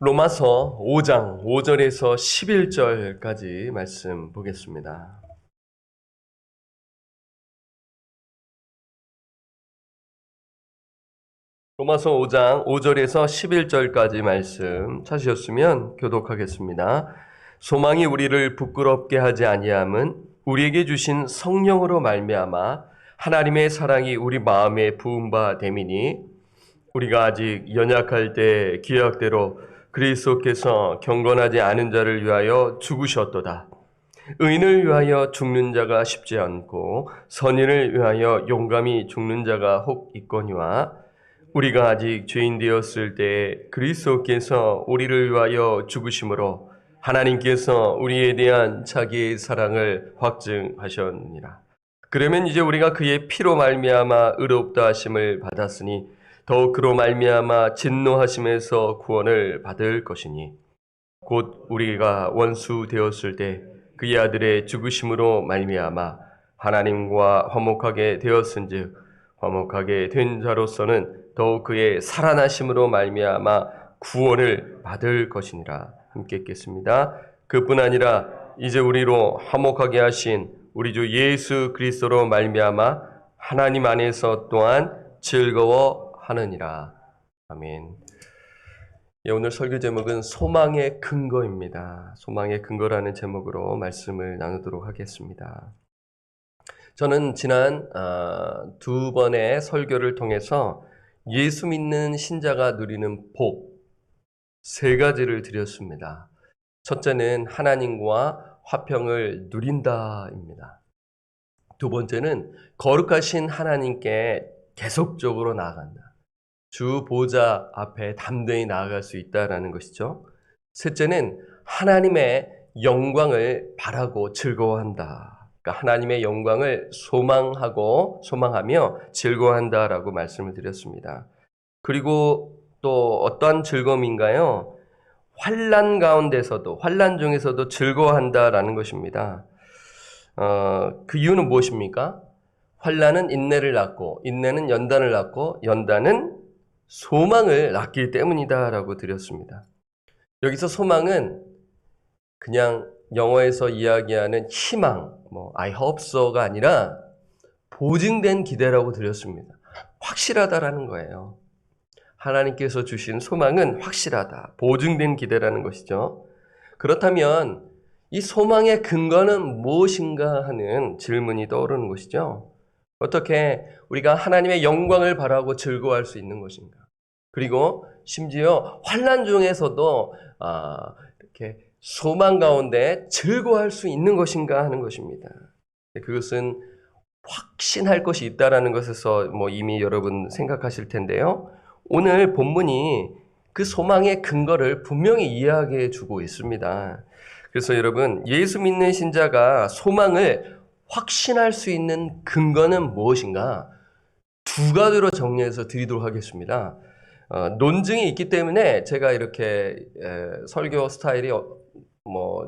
로마서 5장 5절에서 11절까지 말씀 보겠습니다. 로마서 5장 5절에서 11절까지 말씀 찾으셨으면 교독하겠습니다. 소망이 우리를 부끄럽게 하지 아니함은 우리에게 주신 성령으로 말미암아 하나님의 사랑이 우리 마음에 부은 바 됨이니 우리가 아직 연약할 때 기약대로 그리스도께서 경건하지 않은 자를 위하여 죽으셨도다. 의인을 위하여 죽는 자가 쉽지 않고 선인을 위하여 용감히 죽는 자가 혹 있거니와 우리가 아직 죄인 되었을 때 그리스도께서 우리를 위하여 죽으심으로 하나님께서 우리에 대한 자기의 사랑을 확증하셨느니라. 그러면 이제 우리가 그의 피로 말미암아 의롭다 하심을 받았으니 더욱 그로 말미암아 진노하심에서 구원을 받을 것이니 곧 우리가 원수 되었을 때 그의 아들의 죽으심으로 말미암아 하나님과 화목하게 되었은즉 화목하게 된 자로서는 더욱 그의 살아나심으로 말미암아 구원을 받을 것이니라. 함께 읽겠습니다. 그뿐 아니라 이제 우리로 화목하게 하신 우리 주 예수 그리스도로 말미암아 하나님 안에서 또한 즐거워하느니라. 아멘. 예, 오늘 설교 제목은 소망의 근거입니다. 소망의 근거라는 제목으로 말씀을 나누도록 하겠습니다. 저는 지난 두 번의 설교를 통해서 예수 믿는 신자가 누리는 복 세 가지를 드렸습니다. 첫째는 하나님과 화평을 누린다입니다. 두 번째는 거룩하신 하나님께 계속적으로 나아간다. 주 보좌 앞에 담대히 나아갈 수 있다라는 것이죠. 셋째는 하나님의 영광을 바라고 즐거워한다. 그러니까 하나님의 영광을 소망하며 즐거워한다라고 말씀을 드렸습니다. 그리고 또 어떤 즐거움인가요? 환난 가운데서도, 환난 중에서도 즐거워한다라는 것입니다. 그 이유는 무엇입니까? 환난은 인내를 낳고, 인내는 연단을 낳고, 연단은 소망을 낳기 때문이다라고 드렸습니다. 여기서 소망은 그냥 영어에서 이야기하는 희망, I hope so가 아니라 보증된 기대라고 드렸습니다. 확실하다라는 거예요. 하나님께서 주신 소망은 확실하다, 보증된 기대라는 것이죠. 그렇다면 이 소망의 근거는 무엇인가 하는 질문이 떠오르는 것이죠. 어떻게 우리가 하나님의 영광을 바라고 즐거워할 수 있는 것인가? 그리고 심지어 환난 중에서도 이렇게 소망 가운데 즐거워할 수 있는 것인가 하는 것입니다. 그것은 확신할 것이 있다라는 것에서 이미 여러분 생각하실 텐데요. 오늘 본문이 그 소망의 근거를 분명히 이야기해 주고 있습니다. 그래서 여러분, 예수 믿는 신자가 소망을 확신할 수 있는 근거는 무엇인가? 두 가지로 정리해서 드리도록 하겠습니다. 논증이 있기 때문에 제가 이렇게 설교 스타일이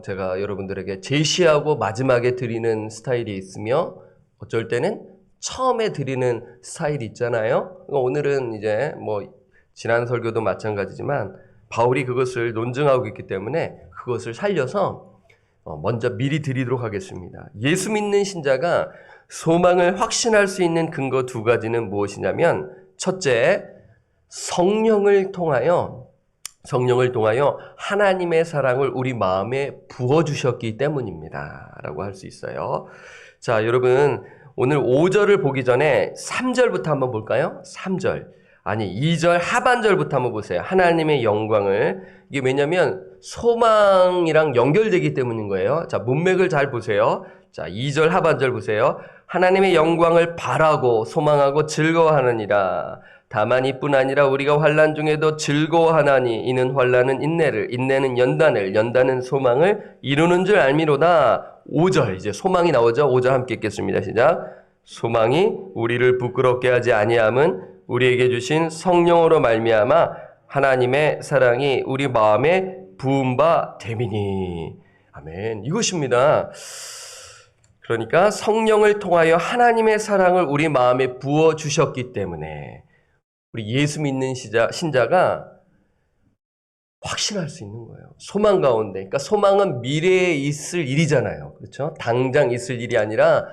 제가 여러분들에게 제시하고 마지막에 드리는 스타일이 있으며 어쩔 때는 처음에 드리는 스타일이 있잖아요. 오늘은 이제 지난 설교도 마찬가지지만 바울이 그것을 논증하고 있기 때문에 그것을 살려서 먼저 미리 드리도록 하겠습니다. 예수 믿는 신자가 소망을 확신할 수 있는 근거 두 가지는 무엇이냐면, 첫째, 성령을 통하여 하나님의 사랑을 우리 마음에 부어주셨기 때문입니다. 라고 할 수 있어요. 자, 여러분, 오늘 5절을 보기 전에 3절부터 한번 볼까요? 3절. 아니, 2절 하반절부터 한번 보세요. 하나님의 영광을. 이게 왜냐면 소망이랑 연결되기 때문인 거예요. 자, 문맥을 잘 보세요. 자, 2절 하반절 보세요. 하나님의 영광을 바라고 소망하고 즐거워하느니라. 다만 이뿐 아니라 우리가 환난 중에도 즐거워하나니 이는 환난은 인내를, 인내는 연단을, 연단은 소망을 이루는 줄 알미로다. 5절, 이제 소망이 나오죠. 5절 함께 읽겠습니다. 시작. 소망이 우리를 부끄럽게 하지 아니함은 우리에게 주신 성령으로 말미암아 하나님의 사랑이 우리 마음에 부은 바 됨이니. 아멘. 이것입니다. 그러니까 성령을 통하여 하나님의 사랑을 우리 마음에 부어주셨기 때문에 우리 예수 믿는 신자가 확신할 수 있는 거예요. 소망 가운데. 그러니까 소망은 미래에 있을 일이잖아요. 그렇죠? 당장 있을 일이 아니라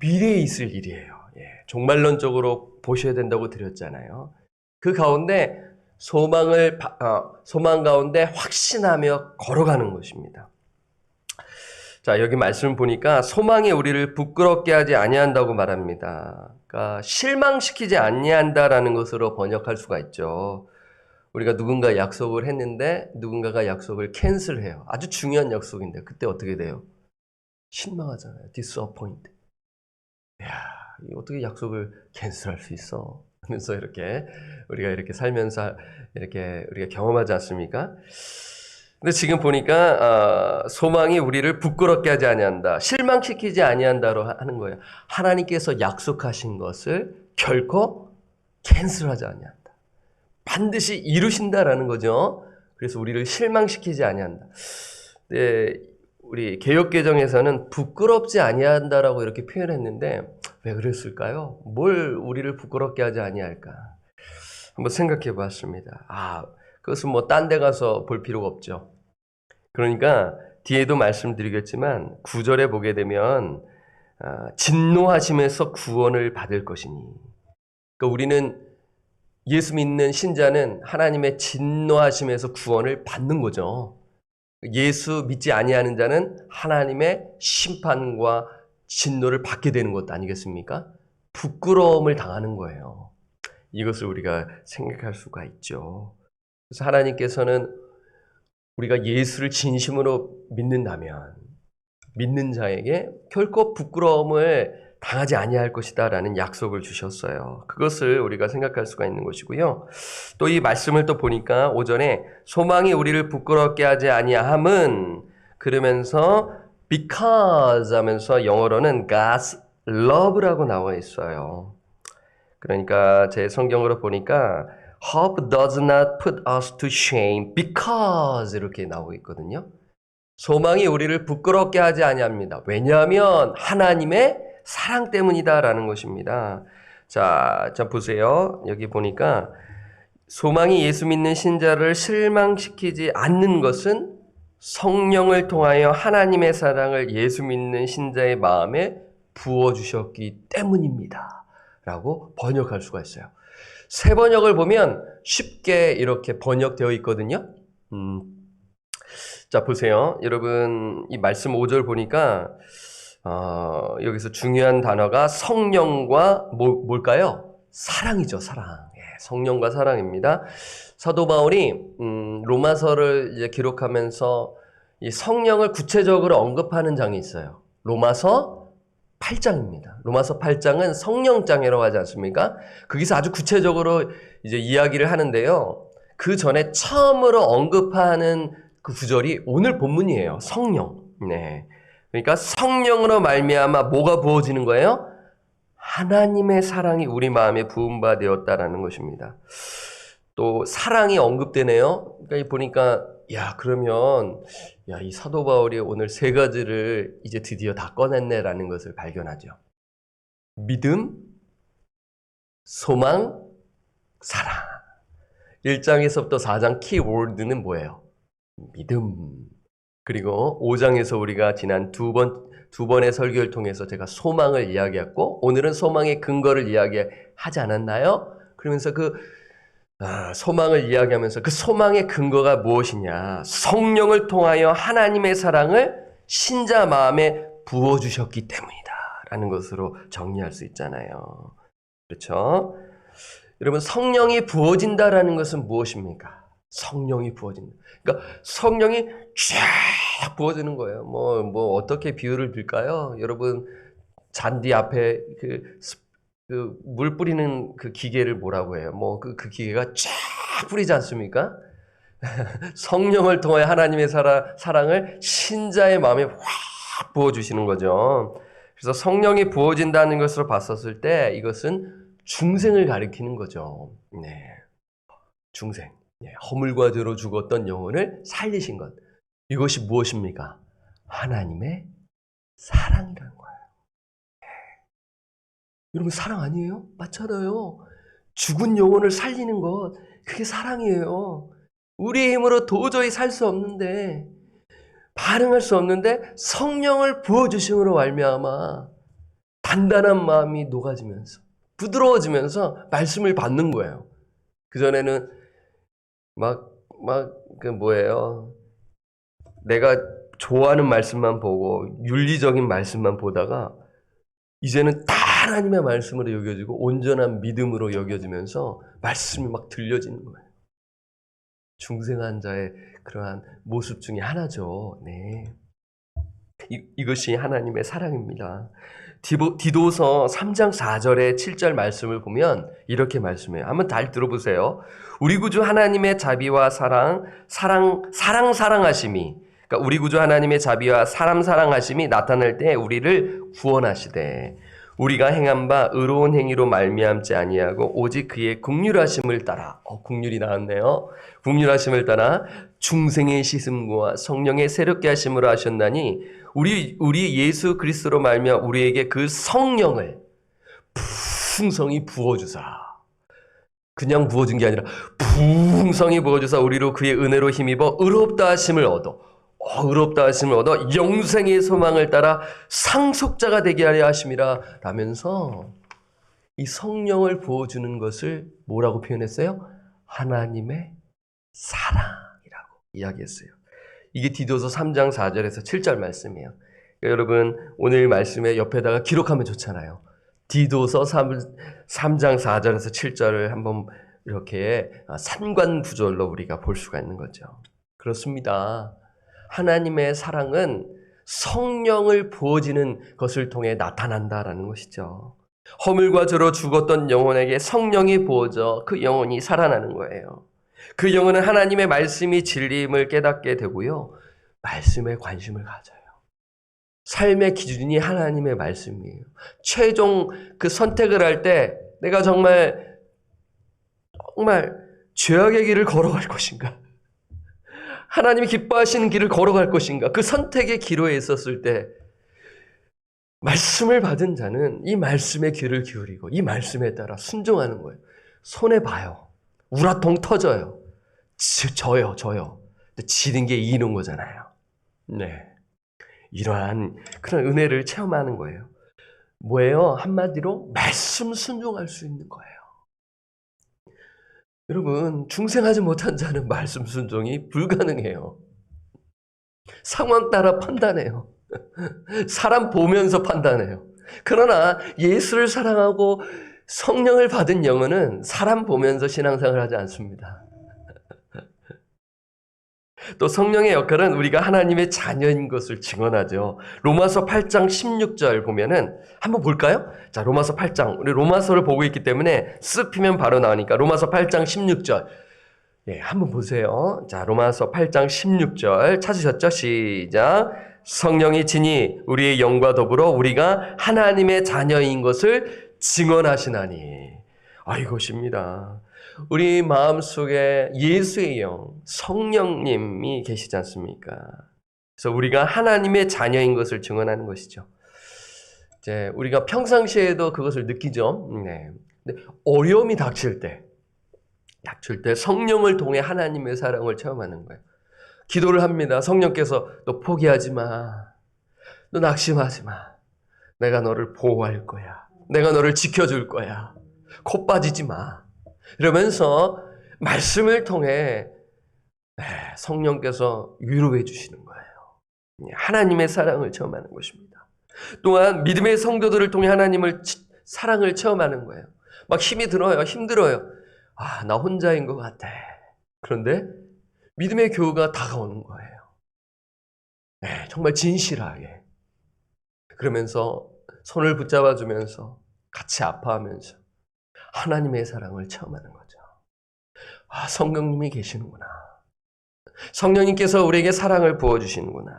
미래에 있을 일이에요. 예, 종말론적으로 보셔야 된다고 드렸잖아요. 그 가운데 소망 가운데 확신하며 걸어가는 것입니다. 자, 여기 말씀 보니까 소망이 우리를 부끄럽게 하지 아니한다고 말합니다. 그러니까 실망시키지 아니한다라는 것으로 번역할 수가 있죠. 우리가 누군가 약속을 했는데 누군가가 약속을 캔슬해요. 아주 중요한 약속인데 그때 어떻게 돼요? 실망하잖아요. disappoint. 야, 어떻게 약속을 캔슬할 수 있어? 하면서 우리가 이렇게 살면서 이렇게 우리가 경험하지 않습니까? 근데 지금 보니까 소망이 우리를 부끄럽게 하지 아니한다, 실망시키지 아니한다로 하는 거예요. 하나님께서 약속하신 것을 결코 캔슬하지 아니한다. 반드시 이루신다라는 거죠. 그래서 우리를 실망시키지 아니한다. 네, 우리 개역개정에서는 부끄럽지 아니한다라고 이렇게 표현했는데 왜 그랬을까요? 뭘 우리를 부끄럽게 하지 아니할까? 한번 생각해 봤습니다. 그것은 뭐 딴 데 가서 볼 필요가 없죠. 그러니까 뒤에도 말씀드리겠지만 9절에 보게 되면 진노하심에서 구원을 받을 것이니. 그러니까 우리는 예수 믿는 신자는 하나님의 진노하심에서 구원을 받는 거죠. 예수 믿지 아니하는 자는 하나님의 심판과 진노를 받게 되는 것도 아니겠습니까? 부끄러움을 당하는 거예요. 이것을 우리가 생각할 수가 있죠. 그래서 하나님께서는 우리가 예수를 진심으로 믿는다면 믿는 자에게 결코 부끄러움을 당하지 아니할 것이다라는 약속을 주셨어요. 그것을 우리가 생각할 수가 있는 것이고요. 또 이 말씀을 또 보니까 오전에 소망이 우리를 부끄럽게 하지 아니함은 그러면서 because 하면서 영어로는 God's love라고 나와 있어요. 그러니까 제 성경으로 보니까 Hope does not put us to shame because 이렇게 나오고 있거든요. 소망이 우리를 부끄럽게 하지 아니합니다. 왜냐하면 하나님의 사랑 때문이다라는 것입니다. 자 보세요. 여기 보니까 소망이 예수 믿는 신자를 실망시키지 않는 것은 성령을 통하여 하나님의 사랑을 예수 믿는 신자의 마음에 부어주셨기 때문입니다. 라고 번역할 수가 있어요. 새 번역을 보면 쉽게 이렇게 번역되어 있거든요. 자, 보세요. 여러분, 이 말씀 5절 보니까, 여기서 중요한 단어가 성령과 뭘까요? 사랑이죠, 사랑. 예, 성령과 사랑입니다. 사도 바울이, 로마서를 이제 기록하면서 이 성령을 구체적으로 언급하는 장이 있어요. 로마서 8장입니다. 로마서 8장은 성령장이라고 하지 않습니까? 거기서 아주 구체적으로 이제 이야기를 하는데요. 그 전에 처음으로 언급하는 그 구절이 오늘 본문이에요. 성령. 네. 그러니까 성령으로 말미암아 뭐가 부어지는 거예요? 하나님의 사랑이 우리 마음에 부은 바 되었다라는 것입니다. 또 사랑이 언급되네요. 그러니까 보니까 그러면 이 사도 바울이 오늘 세 가지를 이제 드디어 다 꺼냈네라는 것을 발견하죠. 믿음, 소망, 사랑. 1장에서부터 4장 키워드는 뭐예요? 믿음. 그리고 5장에서 우리가 지난 두 번의 설교를 통해서 제가 소망을 이야기했고 오늘은 소망의 근거를 이야기하지 않았나요? 그러면서 소망을 이야기하면서 그 소망의 근거가 무엇이냐? 성령을 통하여 하나님의 사랑을 신자 마음에 부어주셨기 때문이다 라는 것으로 정리할 수 있잖아요. 그렇죠? 여러분, 성령이 부어진다라는 것은 무엇입니까? 성령이 부어진다. 그러니까 성령이 쫙 부어지는 거예요. 뭐 어떻게 비유를 들까요? 여러분, 잔디 앞에 물 뿌리는 그 기계를 뭐라고 해요? 그 기계가 쫙 뿌리지 않습니까? 성령을 통해 하나님의 사랑을 신자의 마음에 확 부어주시는 거죠. 그래서 성령이 부어진다는 것으로 봤었을 때 이것은 중생을 가리키는 거죠. 네. 중생. 네. 허물과 죄로 죽었던 영혼을 살리신 것. 이것이 무엇입니까? 하나님의 사랑이라는 거예요. 네. 여러분, 사랑 아니에요? 맞잖아요. 죽은 영혼을 살리는 것, 그게 사랑이에요. 우리의 힘으로 도저히 살 수 없는데, 반응할 수 없는데 성령을 부어주심으로 말미암아 단단한 마음이 녹아지면서 부드러워지면서 말씀을 받는 거예요. 그전에는 내가 좋아하는 말씀만 보고 윤리적인 말씀만 보다가 이제는 다 하나님의 말씀으로 여겨지고 온전한 믿음으로 여겨지면서 말씀이 막 들려지는 거예요. 중생한 자의 그러한 모습 중에 하나죠. 네. 이것이 하나님의 사랑입니다. 디도서 3장 4절에 7절 말씀을 보면 이렇게 말씀해요. 한번 잘 들어보세요. 우리 구주 하나님의 자비와 사랑하심이, 그러니까 우리 구주 하나님의 자비와 사랑하심이 나타날 때 우리를 구원하시되 우리가 행한 바 의로운 행위로 말미암지 아니하고 오직 그의 긍휼하심을 따라, 긍휼이 나왔네요. 긍휼하심을 따라 중생의 씻음과 성령의 새롭게 하심으로 하셨나니 우리 예수 그리스도로 말미암아 우리에게 그 성령을 풍성히 부어주사, 그냥 부어준 게 아니라 풍성히 부어주사 우리로 그의 은혜로 힘입어 의롭다 하심을 얻어 영생의 소망을 따라 상속자가 되게 하려 하심이라 라면서 이 성령을 부어주는 것을 뭐라고 표현했어요? 하나님의 사랑이라고 이야기했어요. 이게 디도서 3장 4절에서 7절 말씀이에요. 그러니까 여러분 오늘 말씀에 옆에다가 기록하면 좋잖아요. 디도서 3장 4절에서 7절을 한번 이렇게 산관구절로 우리가 볼 수가 있는 거죠. 그렇습니다. 하나님의 사랑은 성령을 부어지는 것을 통해 나타난다라는 것이죠. 허물과 죄로 죽었던 영혼에게 성령이 부어져 그 영혼이 살아나는 거예요. 그 영혼은 하나님의 말씀이 진리임을 깨닫게 되고요. 말씀에 관심을 가져요. 삶의 기준이 하나님의 말씀이에요. 최종 그 선택을 할 때 내가 정말 죄악의 길을 걸어갈 것인가? 하나님이 기뻐하시는 길을 걸어갈 것인가? 그 선택의 기로에 있었을 때 말씀을 받은 자는 이 말씀의 귀를 기울이고 이 말씀에 따라 순종하는 거예요. 손해봐요. 우라통 터져요. 져요. 근데 지는 게 이기는 거잖아요. 네. 이러한 그런 은혜를 체험하는 거예요. 뭐예요? 한마디로 말씀 순종할 수 있는 거예요. 여러분, 중생하지 못한 자는 말씀 순종이 불가능해요. 상황 따라 판단해요. 사람 보면서 판단해요. 그러나 예수를 사랑하고 성령을 받은 영혼은 사람 보면서 신앙생활을 하지 않습니다. 또 성령의 역할은 우리가 하나님의 자녀인 것을 증언하죠. 로마서 8장 16절 보면은 한번 볼까요? 자, 로마서 8장. 우리 로마서를 보고 있기 때문에 쓱 피면 바로 나오니까 로마서 8장 16절. 예, 한번 보세요. 자, 로마서 8장 16절 찾으셨죠? 시작. 성령이 친히 우리의 영과 더불어 우리가 하나님의 자녀인 것을 증언하시나니. 이것입니다. 우리 마음속에 예수의 영, 성령님이 계시지 않습니까? 그래서 우리가 하나님의 자녀인 것을 증언하는 것이죠. 이제 우리가 평상시에도 그것을 느끼죠. 네. 근데 어려움이 닥칠 때 성령을 통해 하나님의 사랑을 체험하는 거예요. 기도를 합니다. 성령께서 너 포기하지 마. 너 낙심하지 마. 내가 너를 보호할 거야. 내가 너를 지켜줄 거야. 코 빠지지 마. 이러면서 말씀을 통해 성령께서 위로해 주시는 거예요. 하나님의 사랑을 체험하는 것입니다. 또한 믿음의 성도들을 통해 하나님을 사랑을 체험하는 거예요. 막 힘이 들어요. 힘들어요. 나 혼자인 것 같아. 그런데 믿음의 교우가 다가오는 거예요. 정말 진실하게. 그러면서 손을 붙잡아 주면서 같이 아파하면서 하나님의 사랑을 체험하는 거죠. 성령님이 계시는구나. 성령님께서 우리에게 사랑을 부어주시는구나.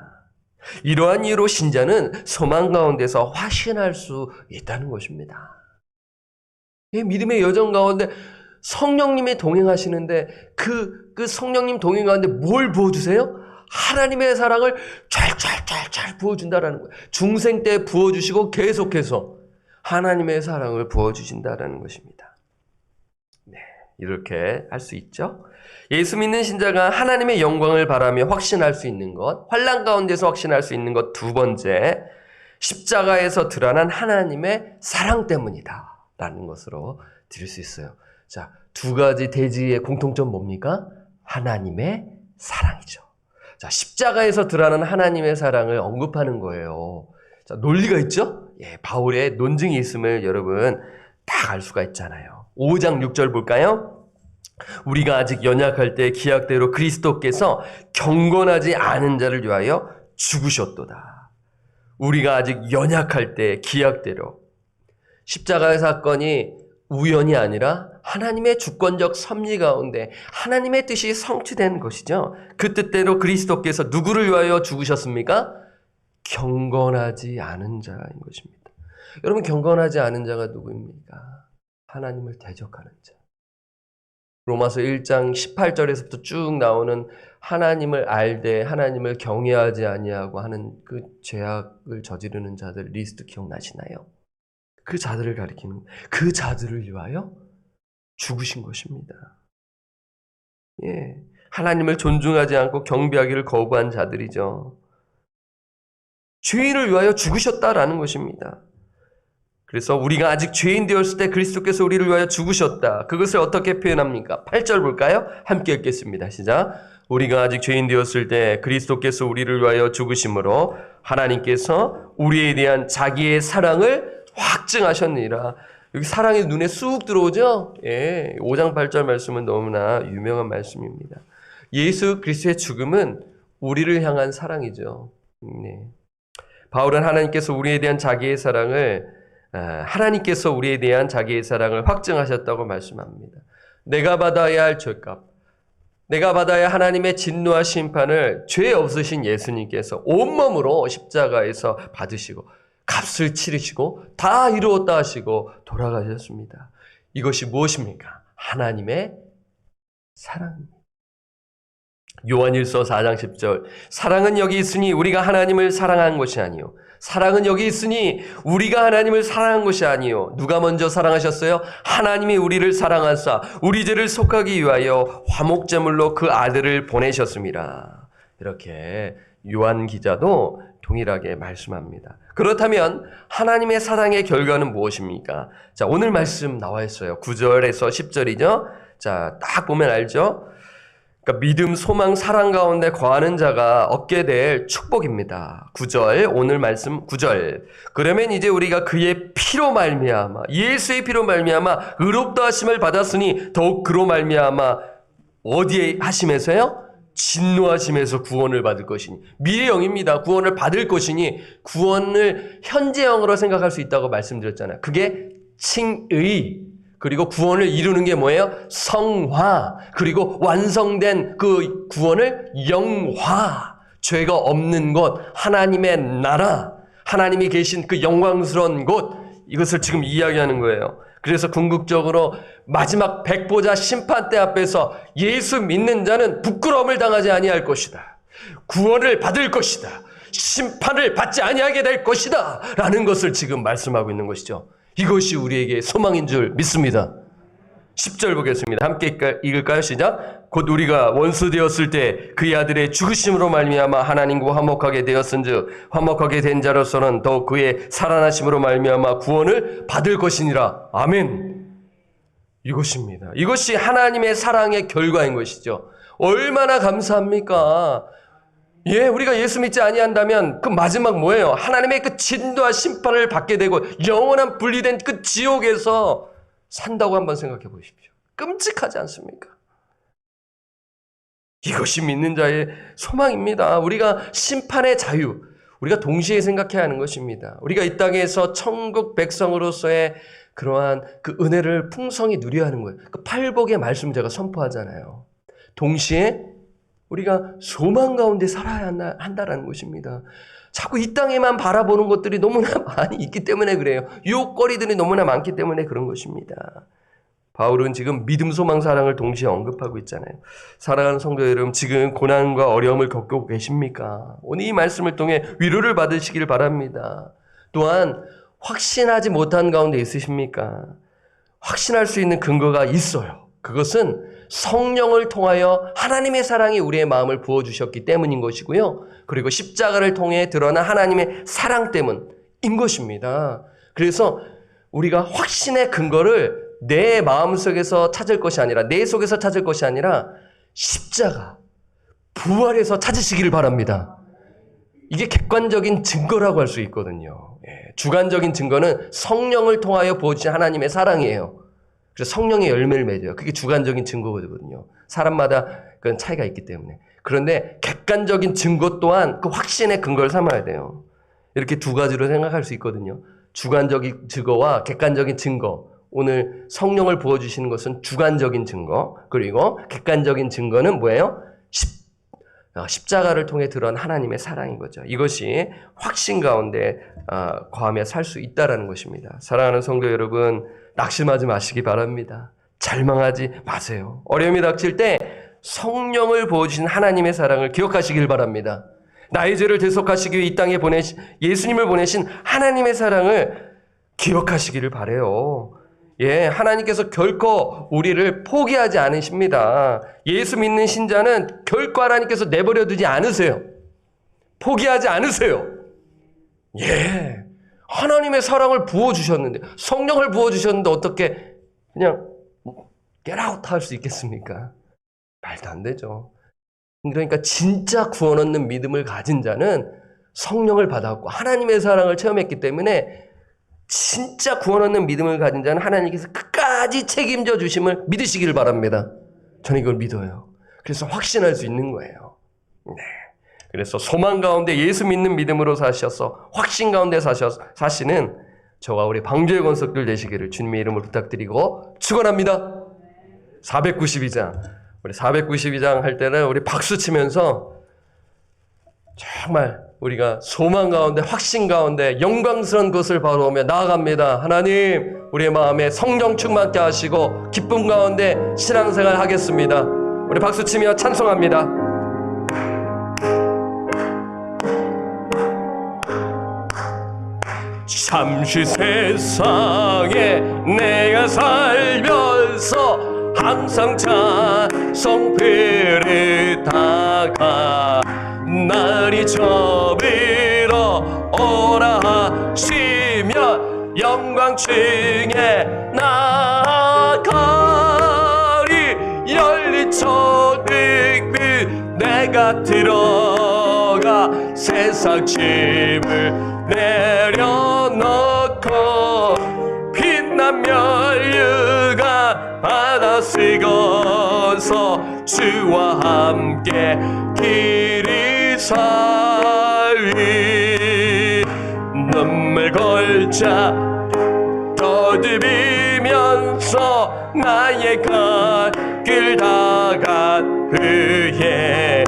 이러한 이유로 신자는 소망 가운데서 화신할 수 있다는 것입니다. 이 믿음의 여정 가운데 성령님이 동행하시는데 그 성령님 동행 가운데 뭘 부어주세요? 하나님의 사랑을 잘 부어준다라는 거예요. 중생 때 부어주시고 계속해서 하나님의 사랑을 부어주신다라는 것입니다. 네, 이렇게 할 수 있죠. 예수 믿는 신자가 하나님의 영광을 바라며 확신할 수 있는 것, 환난 가운데서 확신할 수 있는 것 두 번째, 십자가에서 드러난 하나님의 사랑 때문이다 라는 것으로 드릴 수 있어요. 자, 두 가지 대지의 공통점 뭡니까? 하나님의 사랑이죠. 자, 십자가에서 드러난 하나님의 사랑을 언급하는 거예요. 자, 논리가 있죠? 예, 바울의 논증이 있음을 여러분 다 알 수가 있잖아요. 5장 6절 볼까요? 우리가 아직 연약할 때 기약대로 그리스도께서 경건하지 않은 자를 위하여 죽으셨도다. 우리가 아직 연약할 때 기약대로. 십자가의 사건이 우연이 아니라 하나님의 주권적 섭리 가운데 하나님의 뜻이 성취된 것이죠. 그 뜻대로 그리스도께서 누구를 위하여 죽으셨습니까? 경건하지 않은 자인 것입니다. 여러분, 경건하지 않은 자가 누구입니까? 하나님을 대적하는 자. 로마서 1장 18절에서부터 쭉 나오는 하나님을 알되 하나님을 경외하지 아니하고 하는 그 죄악을 저지르는 자들 리스트 기억나시나요? 그 자들을 가리키는, 그 자들을 위하여 죽으신 것입니다. 예, 하나님을 존중하지 않고 경배하기를 거부한 자들이죠. 죄인을 위하여 죽으셨다라는 것입니다. 그래서 우리가 아직 죄인 되었을 때 그리스도께서 우리를 위하여 죽으셨다. 그것을 어떻게 표현합니까? 8절 볼까요? 함께 읽겠습니다. 시작. 우리가 아직 죄인 되었을 때 그리스도께서 우리를 위하여 죽으심으로 하나님께서 우리에 대한 자기의 사랑을 확증하셨느니라. 여기 사랑이 눈에 쑥 들어오죠? 예, 5장 8절 말씀은 너무나 유명한 말씀입니다. 예수 그리스도의 죽음은 우리를 향한 사랑이죠. 네. 바울은 하나님께서 우리에 대한 자기의 사랑을 확증하셨다고 말씀합니다. 내가 받아야 할 죄값, 내가 받아야 하나님의 진노와 심판을 죄 없으신 예수님께서 온몸으로 십자가에서 받으시고 값을 치르시고 다 이루었다 하시고 돌아가셨습니다. 이것이 무엇입니까? 하나님의 사랑입니다. 요한일서 4장 10절 사랑은 여기 있으니 우리가 하나님을 사랑한 것이 아니요 사랑은 여기 있으니 우리가 하나님을 사랑한 것이 아니요 누가 먼저 사랑하셨어요? 하나님이 우리를 사랑하사 우리 죄를 속하기 위하여 화목제물로 그 아들을 보내셨습니다. 이렇게 요한 기자도 동일하게 말씀합니다. 그렇다면 하나님의 사랑의 결과는 무엇입니까? 자, 오늘 말씀 나와 있어요. 9절에서 10절이죠. 자, 딱 보면 알죠? 그러니까 믿음, 소망, 사랑 가운데 거하는 자가 얻게 될 축복입니다. 9절, 오늘 말씀 9절. 그러면 이제 우리가 그의 피로 말미암아, 예수의 피로 말미암아 의롭다 하심을 받았으니 더욱 그로 말미암아 어디에 하심에서요? 진노하심에서 구원을 받을 것이니. 미래형입니다. 구원을 받을 것이니 구원을 현재형으로 생각할 수 있다고 말씀드렸잖아요. 그게 칭의. 그리고 구원을 이루는 게 뭐예요? 성화. 그리고 완성된 그 구원을 영화. 죄가 없는 곳, 하나님의 나라, 하나님이 계신 그 영광스러운 곳, 이것을 지금 이야기하는 거예요. 그래서 궁극적으로 마지막 백보자 심판대 앞에서 예수 믿는 자는 부끄러움을 당하지 아니할 것이다. 구원을 받을 것이다. 심판을 받지 아니하게 될 것이다. 라는 것을 지금 말씀하고 있는 것이죠. 이것이 우리에게 소망인 줄 믿습니다. 10절 보겠습니다. 함께 읽을까요? 시작. 곧 우리가 원수 되었을 때 그의 아들의 죽으심으로 말미암아 하나님과 화목하게 되었은즉 화목하게 된 자로서는 더욱 그의 살아나심으로 말미암아 구원을 받을 것이니라. 아멘. 이것입니다. 이것이 하나님의 사랑의 결과인 것이죠. 얼마나 감사합니까? 예, 우리가 예수 믿지 아니한다면 그 마지막 뭐예요? 하나님의 그 진노와 심판을 받게 되고 영원한 분리된 그 지옥에서 산다고 한번 생각해 보십시오. 끔찍하지 않습니까? 이것이 믿는 자의 소망입니다. 우리가 심판의 자유, 우리가 동시에 생각해야 하는 것입니다. 우리가 이 땅에서 천국 백성으로서의 그러한 그 은혜를 풍성히 누려야 하는 거예요. 그 팔복의 말씀 제가 선포하잖아요. 동시에 우리가 소망 가운데 살아야 한다라는 것입니다. 자꾸 이 땅에만 바라보는 것들이 너무나 많이 있기 때문에 그래요. 유혹거리들이 너무나 많기 때문에 그런 것입니다. 바울은 지금 믿음, 소망, 사랑을 동시에 언급하고 있잖아요. 사랑하는 성도 여러분, 지금 고난과 어려움을 겪고 계십니까? 오늘 이 말씀을 통해 위로를 받으시길 바랍니다. 또한 확신하지 못한 가운데 있으십니까? 확신할 수 있는 근거가 있어요. 그것은 성령을 통하여 하나님의 사랑이 우리의 마음을 부어주셨기 때문인 것이고요. 그리고 십자가를 통해 드러난 하나님의 사랑 때문인 것입니다. 그래서 우리가 확신의 근거를 내 마음속에서 찾을 것이 아니라, 내 속에서 찾을 것이 아니라 십자가, 부활에서 찾으시기를 바랍니다. 이게 객관적인 증거라고 할 수 있거든요. 주관적인 증거는 성령을 통하여 부어주신 하나님의 사랑이에요. 그래서 성령의 열매를 맺어요. 그게 주관적인 증거거든요. 사람마다 그런 차이가 있기 때문에. 그런데 객관적인 증거 또한 그 확신의 근거를 삼아야 돼요. 이렇게 두 가지로 생각할 수 있거든요. 주관적인 증거와 객관적인 증거. 오늘 성령을 부어주시는 것은 주관적인 증거, 그리고 객관적인 증거는 뭐예요? 십자가를 통해 드러난 하나님의 사랑인 거죠. 이것이 확신 가운데 거하며 살 수 있다는 것입니다. 사랑하는 성도 여러분, 낙심하지 마시기 바랍니다. 절망하지 마세요. 어려움이 닥칠 때 성령을 부어주신 하나님의 사랑을 기억하시길 바랍니다. 나의 죄를 대속하시기 위해 이 땅에 예수님을 보내신 하나님의 사랑을 기억하시기를 바라요. 하나님께서 결코 우리를 포기하지 않으십니다. 예수 믿는 신자는 결코 하나님께서 내버려 두지 않으세요. 포기하지 않으세요. 하나님의 사랑을 부어주셨는데, 성령을 부어주셨는데 어떻게 그냥 get out 할 수 있겠습니까? 말도 안 되죠. 그러니까 진짜 구원 얻는 믿음을 가진 자는 성령을 받았고 하나님의 사랑을 체험했기 때문에, 진짜 구원 얻는 믿음을 가진 자는 하나님께서 끝까지 책임져 주심을 믿으시기를 바랍니다. 저는 이걸 믿어요. 그래서 확신할 수 있는 거예요. 그래서 소망 가운데 예수 믿는 믿음으로 사셔서 확신 가운데 사시는 저와 우리 방주의 권속들 되시기를 주님의 이름으로 부탁드리고 축원합니다. 492장. 우리 492장 할 때는 우리 박수 치면서 정말 우리가 소망 가운데, 확신 가운데 영광스러운 것을 바라보며 나아갑니다. 하나님, 우리의 마음에 성령 충만케 하시고 기쁨 가운데 신앙생활 하겠습니다. 우리 박수치며 찬송합니다. 잠시 세상에 내가 살면서 항상 찬송 부르다가 날이 저물어 오라 하시면 영광층에 나가리. 열린 천국문 내가 들어가 세상 짐을 내려놓고 빛난 면류관 받아 쓰고서 주와 함께 길이 살리. 눈물 골자 떠들면서 나의 갈 다간 후에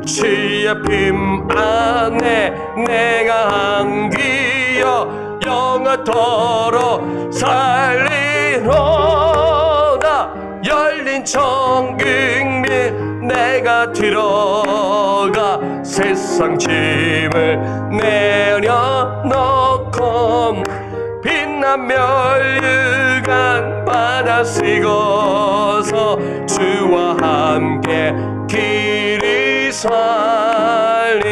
주의 품 안에 내가 안기어 영원토록 살리로다. 열린 천국문 내가 들어가 세상 짐을 내려놓고 빛난 면류관 받아 쓰고서 주와 함께 길이 살린.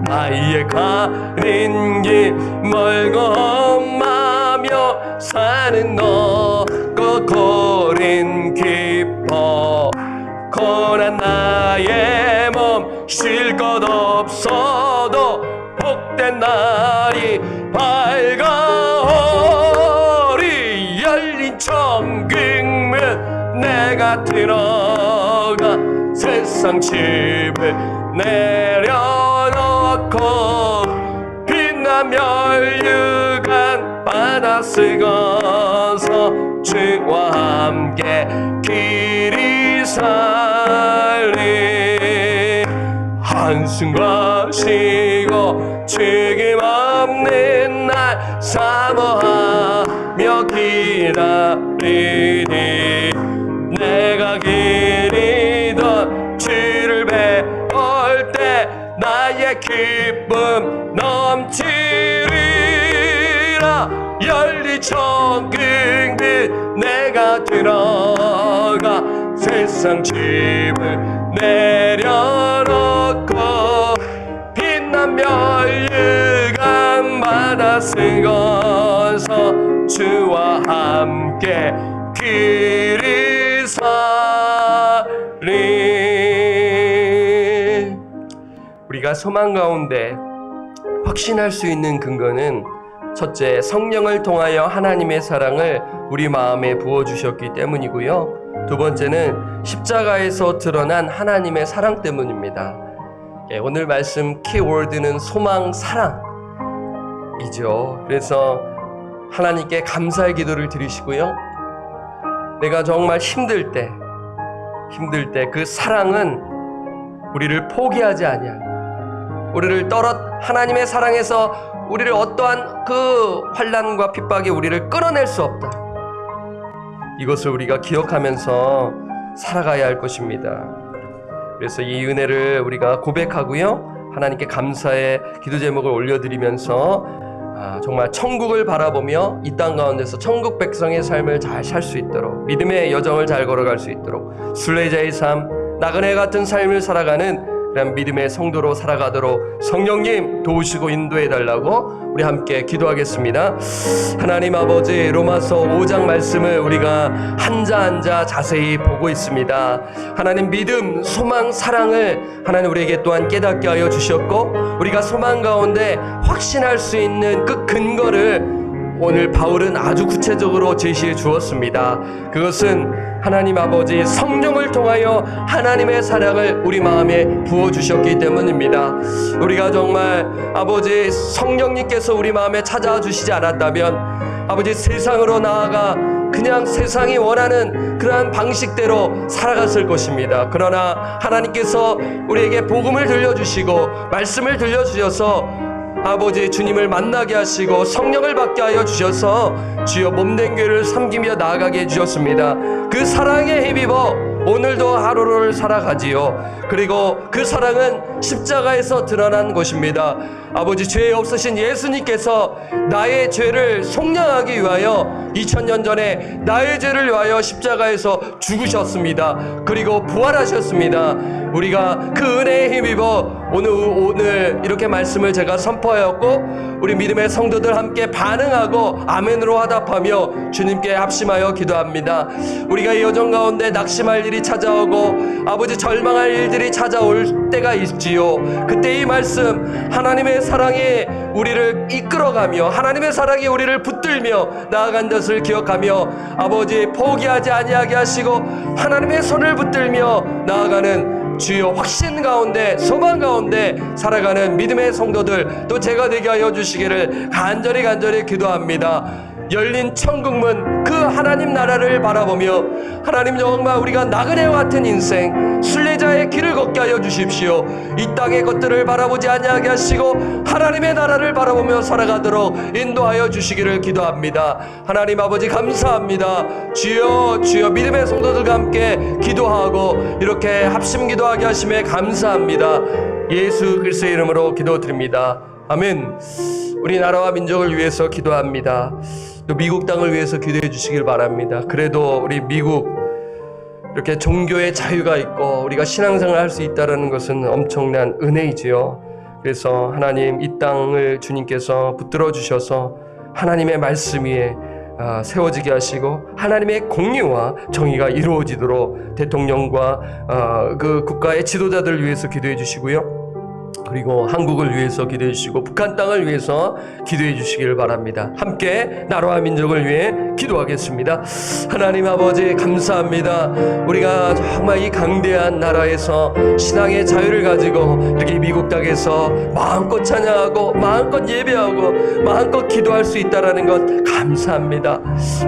나의 가는 길 멀고 험하며 사는 너 고린 깊어 고난 나의 몸 쉴 것 없어도 복된 날이 밝아오리. 열린 천국문 내가 들어가 세상 짐을 내려놓고 빛난 면류관 받아 쓰고서 주와 함께 길이 살리. 한숨과 쉬고 책임 없는 날 사모하며 기다리니. 내가 기리던 주를 배울 때 나의 기쁨 넘치리라. 열린 천국문 내가 들어가 백성 짐을 내려놓고 빛난 멸류관마다 쓰고서 주와 함께 길이 서리. 우리가 소망 가운데 확신할 수 있는 근거는 첫째, 성령을 통하여 하나님의 사랑을 우리 마음에 부어주셨기 때문이고요. 두 번째는 십자가에서 드러난 하나님의 사랑 때문입니다. 오늘 말씀 키워드는 소망, 사랑이죠. 그래서 하나님께 감사의 기도를 드리시고요. 내가 정말 힘들 때 그 사랑은 우리를 포기하지 아니하고 우리를 하나님의 사랑에서 우리를 어떠한 그 환난과 핍박이 우리를 끌어낼 수 없다. 이것을 우리가 기억하면서 살아가야 할 것입니다. 그래서 이 은혜를 우리가 고백하고요. 하나님께 감사의 기도 제목을 올려드리면서 정말 천국을 바라보며 이 땅 가운데서 천국 백성의 삶을 잘 살 수 있도록, 믿음의 여정을 잘 걸어갈 수 있도록, 순례자의 삶, 나그네 같은 삶을 살아가는 그런 믿음의 성도로 살아가도록 성령님 도우시고 인도해달라고 우리 함께 기도하겠습니다. 하나님 아버지, 로마서 5장 말씀을 우리가 한자 한자 자세히 보고 있습니다. 하나님 믿음, 소망, 사랑을 하나님 우리에게 또한 깨닫게 하여 주셨고, 우리가 소망 가운데 확신할 수 있는 그 근거를 오늘 바울은 아주 구체적으로 제시해 주었습니다. 그것은 하나님 아버지 성령을 통하여 하나님의 사랑을 우리 마음에 부어주셨기 때문입니다. 우리가 정말 아버지 성령님께서 우리 마음에 찾아와 주시지 않았다면 아버지 세상으로 나아가 그냥 세상이 원하는 그러한 방식대로 살아갔을 것입니다. 그러나 하나님께서 우리에게 복음을 들려주시고 말씀을 들려주셔서 아버지 주님을 만나게 하시고 성령을 받게 하여 주셔서 주여 몸된 교회를 섬기며 나아가게 해주셨습니다. 그 사랑에 힘입어 오늘도 하루를 살아가지요. 그리고 그 사랑은 십자가에서 드러난 것입니다. 아버지 죄 없으신 예수님께서 나의 죄를 속량하기 위하여 2000년 전에 나의 죄를 위하여 십자가에서 죽으셨습니다. 그리고 부활하셨습니다. 우리가 그 은혜에 힘입어 오늘 이렇게 말씀을 제가 선포하였고 우리 믿음의 성도들 함께 반응하고 아멘으로 화답하며 주님께 합심하여 기도합니다. 우리가 이 여정 가운데 낙심할 일이 찾아오고 아버지 절망할 일들이 찾아올 때가 있지요. 그때 이 말씀 하나님의 사랑이 우리를 이끌어가며 하나님의 사랑이 우리를 붙들며 나아간 것을 기억하며 아버지 포기하지 아니하게 하시고 하나님의 손을 붙들며 나아가는 주여 확신 가운데 소망 가운데 살아가는 믿음의 성도들 또 제가 되게 하여 주시기를 간절히 기도합니다. 열린 천국문 그 하나님 나라를 바라보며 하나님 정말 우리가 나그네와 같은 인생 순례자의 길을 걷게 하여 주십시오. 이 땅의 것들을 바라보지 아니하게 하시고 하나님의 나라를 바라보며 살아가도록 인도하여 주시기를 기도합니다. 하나님 아버지 감사합니다. 주여 믿음의 성도들과 함께 기도하고 이렇게 합심 기도하게 하심에 감사합니다. 예수 그리스도의 이름으로 기도드립니다. 아멘. 우리나라와 민족을 위해서 기도합니다. 또 미국 땅을 위해서 기도해 주시길 바랍니다. 그래도 우리 미국 이렇게 종교의 자유가 있고 우리가 신앙생활을 할 수 있다는 것은 엄청난 은혜이지요. 그래서 하나님 이 땅을 주님께서 붙들어 주셔서 하나님의 말씀 위에 세워지게 하시고 하나님의 공의와 정의가 이루어지도록 대통령과 그 국가의 지도자들을 위해서 기도해 주시고요. 그리고 한국을 위해서 기도해 주시고 북한 땅을 위해서 기도해 주시기를 바랍니다. 함께 나라와 민족을 위해 기도하겠습니다. 하나님 아버지 감사합니다. 우리가 정말 이 강대한 나라에서 신앙의 자유를 가지고 이렇게 미국 땅에서 마음껏 찬양하고 마음껏 예배하고 마음껏 기도할 수 있다는 것 감사합니다.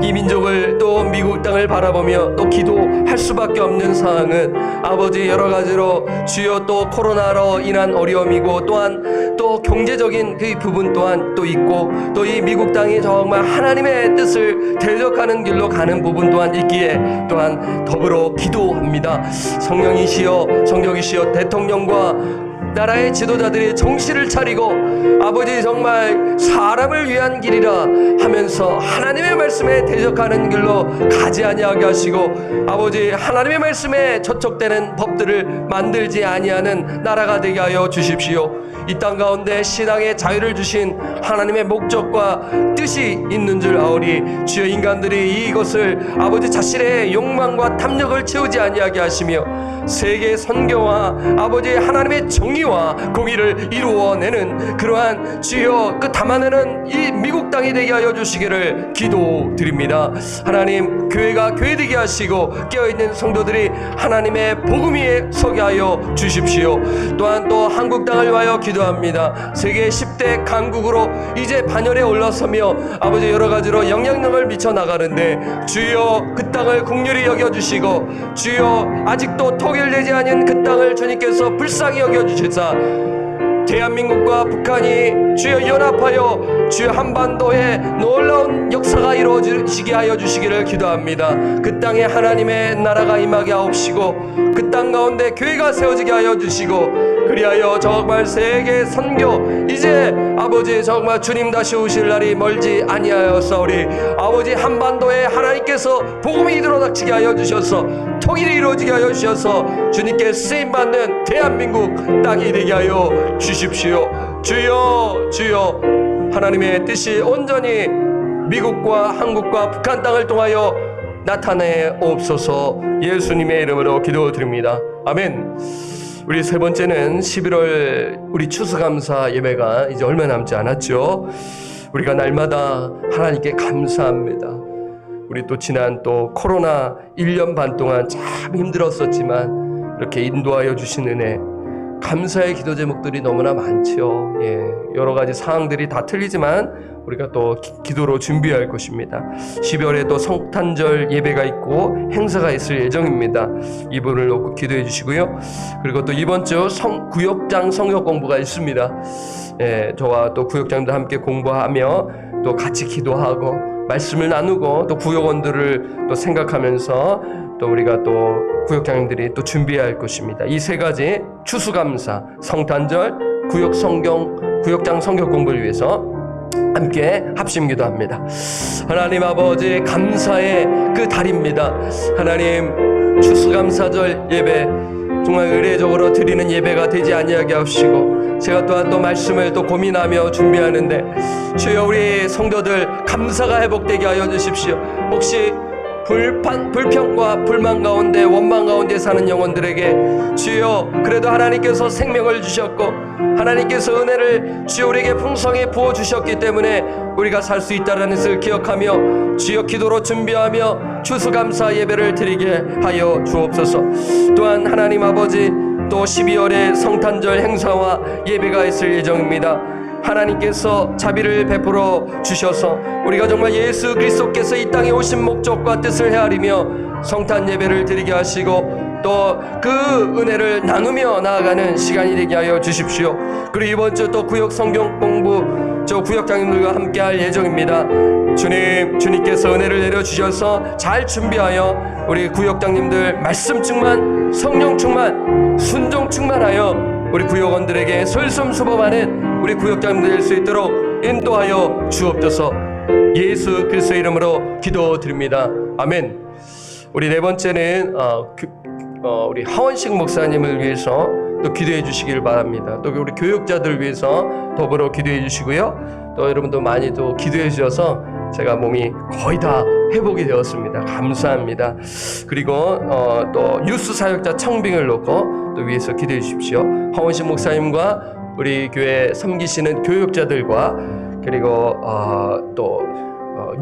이 민족을 또 미국 땅을 바라보며 또 기도할 수밖에 없는 상황은 아버지 여러 가지로 주여 또 코로나로 인한 어려움이고 또한 또 경제적인 그 부분 또한 또 있고 또 이 미국 땅이 정말 하나님의 뜻을 대적하는 길로 가는 부분 또한 있기에 또한 더불어 기도합니다. 성령이시여 성령이시여 대통령과 나라의 지도자들이 정신을 차리고 아버지 정말 사람을 위한 길이라 하면서 하나님의 말씀에 대적하는 길로 가지 아니하게 하시고 아버지 하나님의 말씀에 저촉되는 법들을 만들지 아니하는 나라가 되게 하여 주십시오. 이 땅 가운데 신앙의 자유를 주신 하나님의 목적과 뜻이 있는 줄 아오니 주여 인간들이 이것을 아버지 자신의 욕망과 탐욕을 채우지 아니하게 하시며 세계 선교와 아버지 하나님의 정의와 공의를 이루어내는 그러한 주여 그 담아내는 이 미국 땅이 되게 하여 주시기를 기도드립니다. 하나님 교회가 교회되게 하시고 깨어있는 성도들이 하나님의 복음 위에 서게 하여 주십시오. 또한 또 한국 땅을 위하여 기도합니다. 세계 10대 강국으로 이제 반열에 올라서며 아버지 여러 가지로 영향력을 미쳐 나가는데 주여 그 땅을 긍휼히 여겨주시고 주여 아직도 통일되지 않은 그 땅을 주님께서 불쌍히 여겨주시사 대한민국과 북한이 주여 연합하여 주여 한반도에 놀라운 역사가 이루어지게 하여 주시기를 기도합니다. 그 땅에 하나님의 나라가 임하게 하옵시고 그 땅 가운데 교회가 세워지게 하여 주시고 그리하여 정말 세계 선교 이제 아버지 정말 주님 다시 오실 날이 멀지 아니하였사오리. 아버지 한반도에 하나님께서 복음이 들어닥치게 하여 주셔서 통일이 이루어지게 하여 주셔서 주님께 쓰임받는 대한민국 땅이 되게 하여 주십시오. 주여 주여 하나님의 뜻이 온전히 미국과 한국과 북한 땅을 통하여 나타내옵소서. 예수님의 이름으로 기도드립니다. 아멘. 우리 세 번째는 11월 우리 추수감사 예배가 이제 얼마 남지 않았죠. 우리가 날마다 하나님께 감사합니다. 우리 또 지난 또 코로나 1년 반 동안 참 힘들었었지만 이렇게 인도하여 주신 은혜 감사의 기도 제목들이 너무나 많죠. 여러 가지 상황들이 다 틀리지만 우리가 또 기도로 준비할 것입니다. 12월에 또 성탄절 예배가 있고 행사가 있을 예정입니다. 이분을 놓고 기도해 주시고요. 그리고 또 이번 주 구역장 성역 공부가 있습니다. 저와 또 구역장도 함께 공부하며 또 같이 기도하고 말씀을 나누고 또 구역원들을 또 생각하면서 또 우리가 또 구역장님들이 또 준비해야 할 것입니다. 이 세 가지 추수감사, 성탄절, 구역장 성경 공부를 위해서 함께 합심기도합니다. 하나님 아버지 감사의 그 달입니다. 하나님 추수감사절 예배 정말 의례적으로 드리는 예배가 되지 아니하게 하시고 제가 또한 또 말씀을 또 고민하며 준비하는데 주여 우리 성도들 감사가 회복되게 하여 주십시오. 혹시 불평과 불만 가운데 원망 가운데 사는 영혼들에게 주여 그래도 하나님께서 생명을 주셨고 하나님께서 은혜를 주여 우리에게 풍성히 부어주셨기 때문에 우리가 살 수 있다는 것을 기억하며 주여 기도로 준비하며 추수감사 예배를 드리게 하여 주옵소서. 또한 하나님 아버지 또 12월에 성탄절 행사와 예배가 있을 예정입니다. 하나님께서 자비를 베풀어 주셔서 우리가 정말 예수 그리스도께서 이 땅에 오신 목적과 뜻을 헤아리며 성탄 예배를 드리게 하시고 또 그 은혜를 나누며 나아가는 시간이 되게 하여 주십시오. 그리고 이번 주 또 구역 성경 공부 저 구역장님들과 함께 할 예정입니다. 주님께서 은혜를 내려주셔서 잘 준비하여 우리 구역장님들 말씀 충만, 성령 충만, 순종 충만하여 우리 구역원들에게 솔선수범하는 우리 구역장님들 될 수 있도록 인도하여 주옵소서. 예수 그리스도의 이름으로 기도드립니다. 아멘. 우리 네 번째는 우리 하원식 목사님을 위해서 또 기도해 주시길 바랍니다. 또 우리 교육자들 위해서 더불어 기도해 주시고요. 또 여러분도 많이 또 기도해 주셔서 제가 몸이 거의 다 회복이 되었습니다. 감사합니다. 그리고 또 유스 사역자 청빙을 놓고 또 위해서 기도해 주십시오. 하원식 목사님과 우리 교회 섬기시는 교육자들과 그리고 또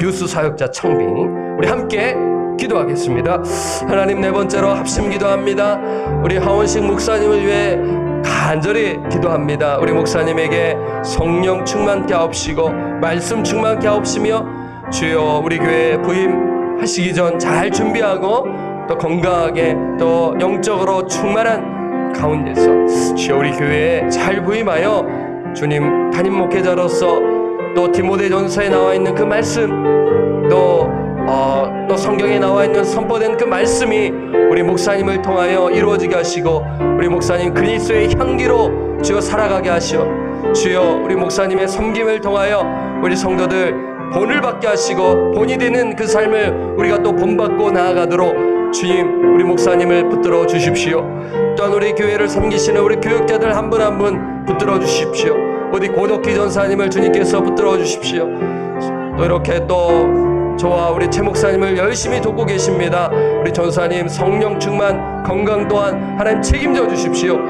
유스 사역자 청빙 우리 함께 기도하겠습니다. 하나님 네 번째로 합심 기도합니다. 우리 하원식 목사님을 위해 간절히 기도합니다. 우리 목사님에게 성령 충만케 하옵시고 말씀 충만케 하옵시며 주여 우리 교회 부임하시기 전 잘 준비하고 또 건강하게 또 영적으로 충만한 가운데서 주여 우리 교회에 잘 부임하여 주님 담임 목회자로서 또 디모데전서에 나와 있는 그 말씀 또 또 성경에 나와 있는 선포된 그 말씀이 우리 목사님을 통하여 이루어지게 하시고 우리 목사님 그리스도의 향기로 주여 살아가게 하시어 주여 우리 목사님의 섬김을 통하여 우리 성도들 본을 받게 하시고 본이 되는 그 삶을 우리가 또 본받고 나아가도록 주님 우리 목사님을 붙들어 주십시오. 또한 우리 교회를 섬기시는 우리 교육자들 한 분 한 분 붙들어 주십시오. 어디 고덕희 전사님을 주님께서 붙들어 주십시오. 또 이렇게 또 저와 우리 최 목사님을 열심히 돕고 계십니다. 우리 전사님 성령 충만 건강 또한 하나님 책임져 주십시오.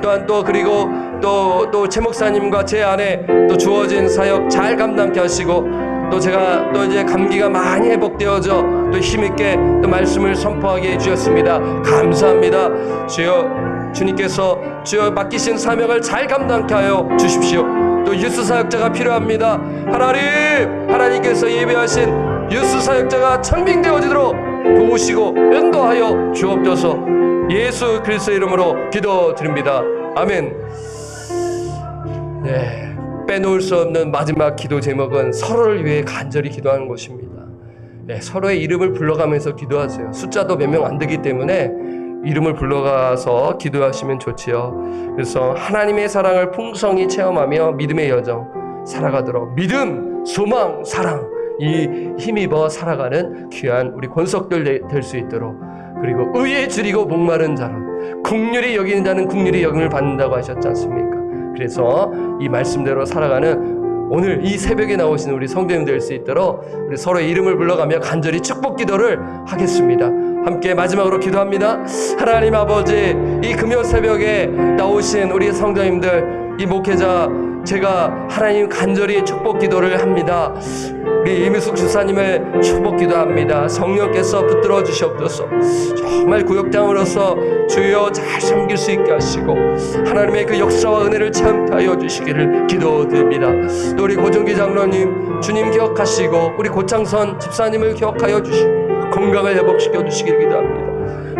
또한 또 그리고 또 최 목사님과 제 안에 또 주어진 사역 잘 감당케 하시고 또 제가 또 이제 감기가 많이 회복되어져 또 힘있게 또 말씀을 선포하게 해주셨습니다. 감사합니다. 주여 주님께서 주여 맡기신 사명을 잘 감당케 하여 주십시오. 또 유스 사역자가 필요합니다. 하나님께서 예배하신 유스 사역자가 청빙되어지도록 도우시고 인도하여 주옵소서. 예수 그리스도의 이름으로 기도드립니다. 아멘. 네, 빼놓을 수 없는 마지막 기도 제목은 서로를 위해 간절히 기도하는 것입니다. 네, 서로의 이름을 불러가면서 기도하세요. 숫자도 몇 명 안 되기 때문에 이름을 불러가서 기도하시면 좋지요. 그래서 하나님의 사랑을 풍성히 체험하며 믿음의 여정 살아가도록 믿음, 소망, 사랑 이 힘입어 살아가는 귀한 우리 권속들 될 수 있도록 그리고 의에 줄이고 목마른 자로 긍휼히 여기는 자는 긍휼히 여김을 받는다고 하셨지 않습니까? 그래서 이 말씀대로 살아가는 오늘 이 새벽에 나오신 우리 성도님 될 수 있도록 우리 서로의 이름을 불러가며 간절히 축복 기도를 하겠습니다. 함께 마지막으로 기도합니다. 하나님 아버지, 이 금요 새벽에 나오신 우리 성도님들, 이 목회자 제가 하나님 간절히 축복 기도를 합니다. 우리 이미숙 주사님을 축복 기도합니다. 성령께서 붙들어 주시옵소서. 정말 구역장으로서 주여 잘 섬길 수 있게 하시고 하나님의 그 역사와 은혜를 체험케 하여 주시기를 기도드립니다. 또 우리 고정기 장로님 주님 기억하시고 우리 고창선 집사님을 기억하여 주시고 건강을 회복시켜 주시기를 기도합니다.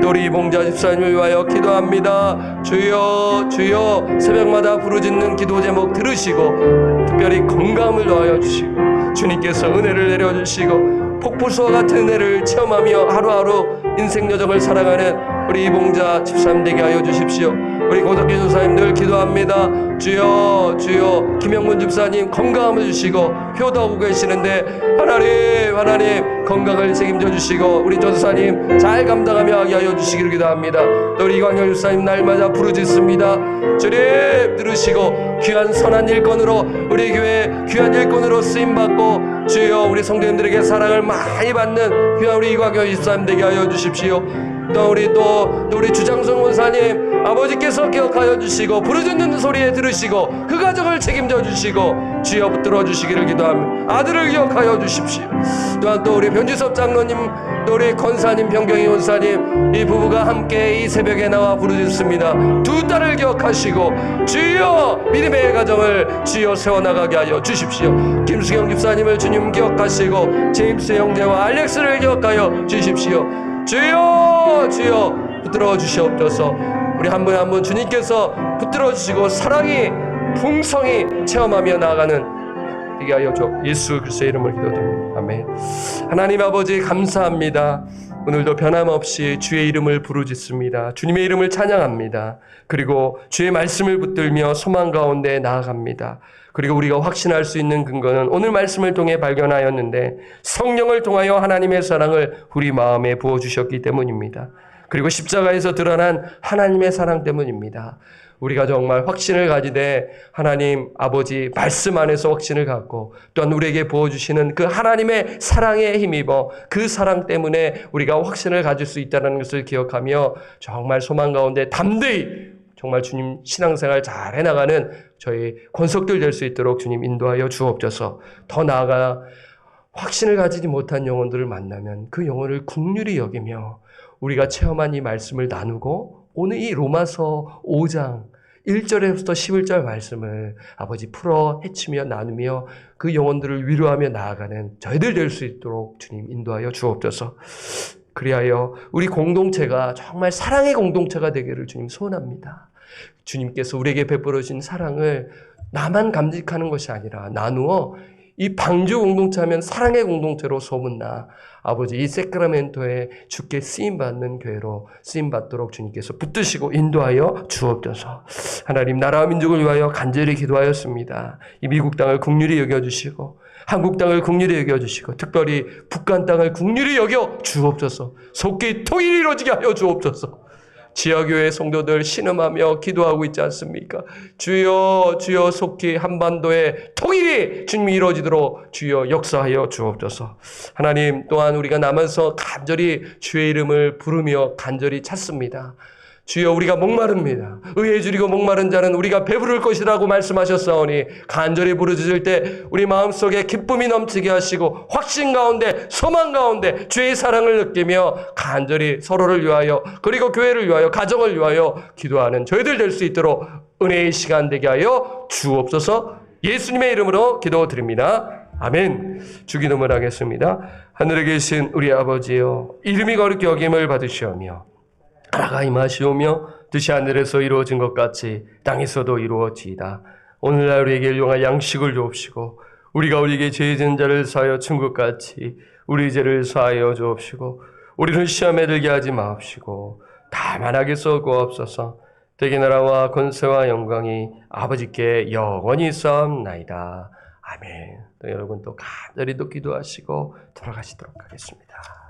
또 우리 이봉자 집사님을 위하여 기도합니다. 주여 주여 새벽마다 부르짖는 기도 제목 들으시고 특별히 건강을 더하여 주시고 주님께서 은혜를 내려주시고 폭포수와 같은 은혜를 체험하며 하루하루 인생 여정을 살아가는 우리 이봉자 집사님 되게 하여 주십시오. 우리 고덕기 전사님들 기도합니다. 주여 주여 김영문 집사님 건강함을 주시고 효도하고 계시는데 하나님 건강을 책임져 주시고 우리 전사님 잘 감당하며 하게 하여 주시기를 기도합니다. 또 우리 이광열 집사님 날마다 부르짖습니다. 주님 들으시고 귀한 선한 일꾼으로 우리 교회 귀한 일꾼으로 쓰임받고 주여 우리 성도님들에게 사랑을 많이 받는 귀한 우리 이광열 집사님 되게 하여 주십시오. 또 우리 주장성 원사님 아버지께서 기억하여 주시고 부르짖는 소리에 들으시고 그 가정을 책임져 주시고 주여 붙들어 주시기를 기도합니다. 아들을 기억하여 주십시오. 또한 또 우리 변지섭 장로님 또 우리 권사님 병경희 원사님 이 부부가 함께 이 새벽에 나와 부르짖습니다. 두 딸을 기억하시고 주여 믿음의 가정을 주여 세워나가게 하여 주십시오. 김수경 집사님을 주님 기억하시고 제임스 형제와 알렉스를 기억하여 주십시오. 주여 주여 붙들어 주시옵소서. 우리 한 분 한 분 주님께서 붙들어 주시고 사랑이 풍성히 체험하며 나아가는 되게 하여 주 예수 그리스도의 이름을 기도드립니다. 아멘. 하나님 아버지 감사합니다. 오늘도 변함없이 주의 이름을 부르짖습니다. 주님의 이름을 찬양합니다. 그리고 주의 말씀을 붙들며 소망 가운데 나아갑니다. 그리고 우리가 확신할 수 있는 근거는 오늘 말씀을 통해 발견하였는데 성령을 통하여 하나님의 사랑을 우리 마음에 부어주셨기 때문입니다. 그리고 십자가에서 드러난 하나님의 사랑 때문입니다. 우리가 정말 확신을 가지되 하나님 아버지 말씀 안에서 확신을 갖고 또한 우리에게 부어주시는 그 하나님의 사랑에 힘입어 그 사랑 때문에 우리가 확신을 가질 수 있다는 것을 기억하며 정말 소망 가운데 담대히 정말 주님 신앙생활 잘 해나가는 저희 권속들 될 수 있도록 주님 인도하여 주옵소서. 더 나아가 확신을 가지지 못한 영혼들을 만나면 그 영혼을 긍휼히 여기며 우리가 체험한 이 말씀을 나누고 오늘 이 로마서 5장 1절에부터 11절 말씀을 아버지 풀어 헤치며 나누며 그 영혼들을 위로하며 나아가는 저희들 될 수 있도록 주님 인도하여 주옵소서. 그리하여 우리 공동체가 정말 사랑의 공동체가 되기를 주님 소원합니다. 주님께서 우리에게 베풀어 주신 사랑을 나만 감직하는 것이 아니라 나누어 이 방주 공동체 하면 사랑의 공동체로 소문나 아버지 이 세크라멘토에 주께 쓰임받는 교회로 쓰임받도록 주님께서 붙드시고 인도하여 주옵소서. 하나님 나라와 민족을 위하여 간절히 기도하였습니다. 이 미국 땅을 긍휼히 여겨주시고 한국 땅을 긍휼히 여겨주시고 특별히 북한 땅을 긍휼히 여겨 주옵소서. 속히 통일이 이루어지게 하여 주옵소서. 지하교회 성도들 신음하며 기도하고 있지 않습니까? 주여 주여 속히 한반도의 통일이 주님이 이루어지도록 주여 역사하여 주옵소서. 하나님 또한 우리가 남아서 간절히 주의 이름을 부르며 간절히 찾습니다. 주여 우리가 목마릅니다. 의에 줄이고 목마른 자는 우리가 배부를 것이라고 말씀하셨사오니 간절히 부르짖을 때 우리 마음속에 기쁨이 넘치게 하시고 확신 가운데 소망 가운데 주의 사랑을 느끼며 간절히 서로를 위하여 그리고 교회를 위하여 가정을 위하여 기도하는 저희들 될 수 있도록 은혜의 시간 되게 하여 주옵소서. 예수님의 이름으로 기도드립니다. 아멘. 주기도문 하겠습니다. 하늘에 계신 우리 아버지여 이름이 거룩히 여김을 받으시오며 나라가 임하시오며 뜻이 하늘에서 이루어진 것 같이 땅에서도 이루어지이다. 오늘날 우리에게 일용할 양식을 주옵시고 우리가 우리에게 죄 지은 자를 사하여 천국같이 우리 죄를 사하여 주옵시고 우리는 시험에 들게 하지 마옵시고 다만 악에서 구하옵소서. 대개 나라와 권세와 영광이 아버지께 영원히 있사옵나이다. 아멘. 또 여러분 또 간절히 또 기도하시고 돌아가시도록 하겠습니다.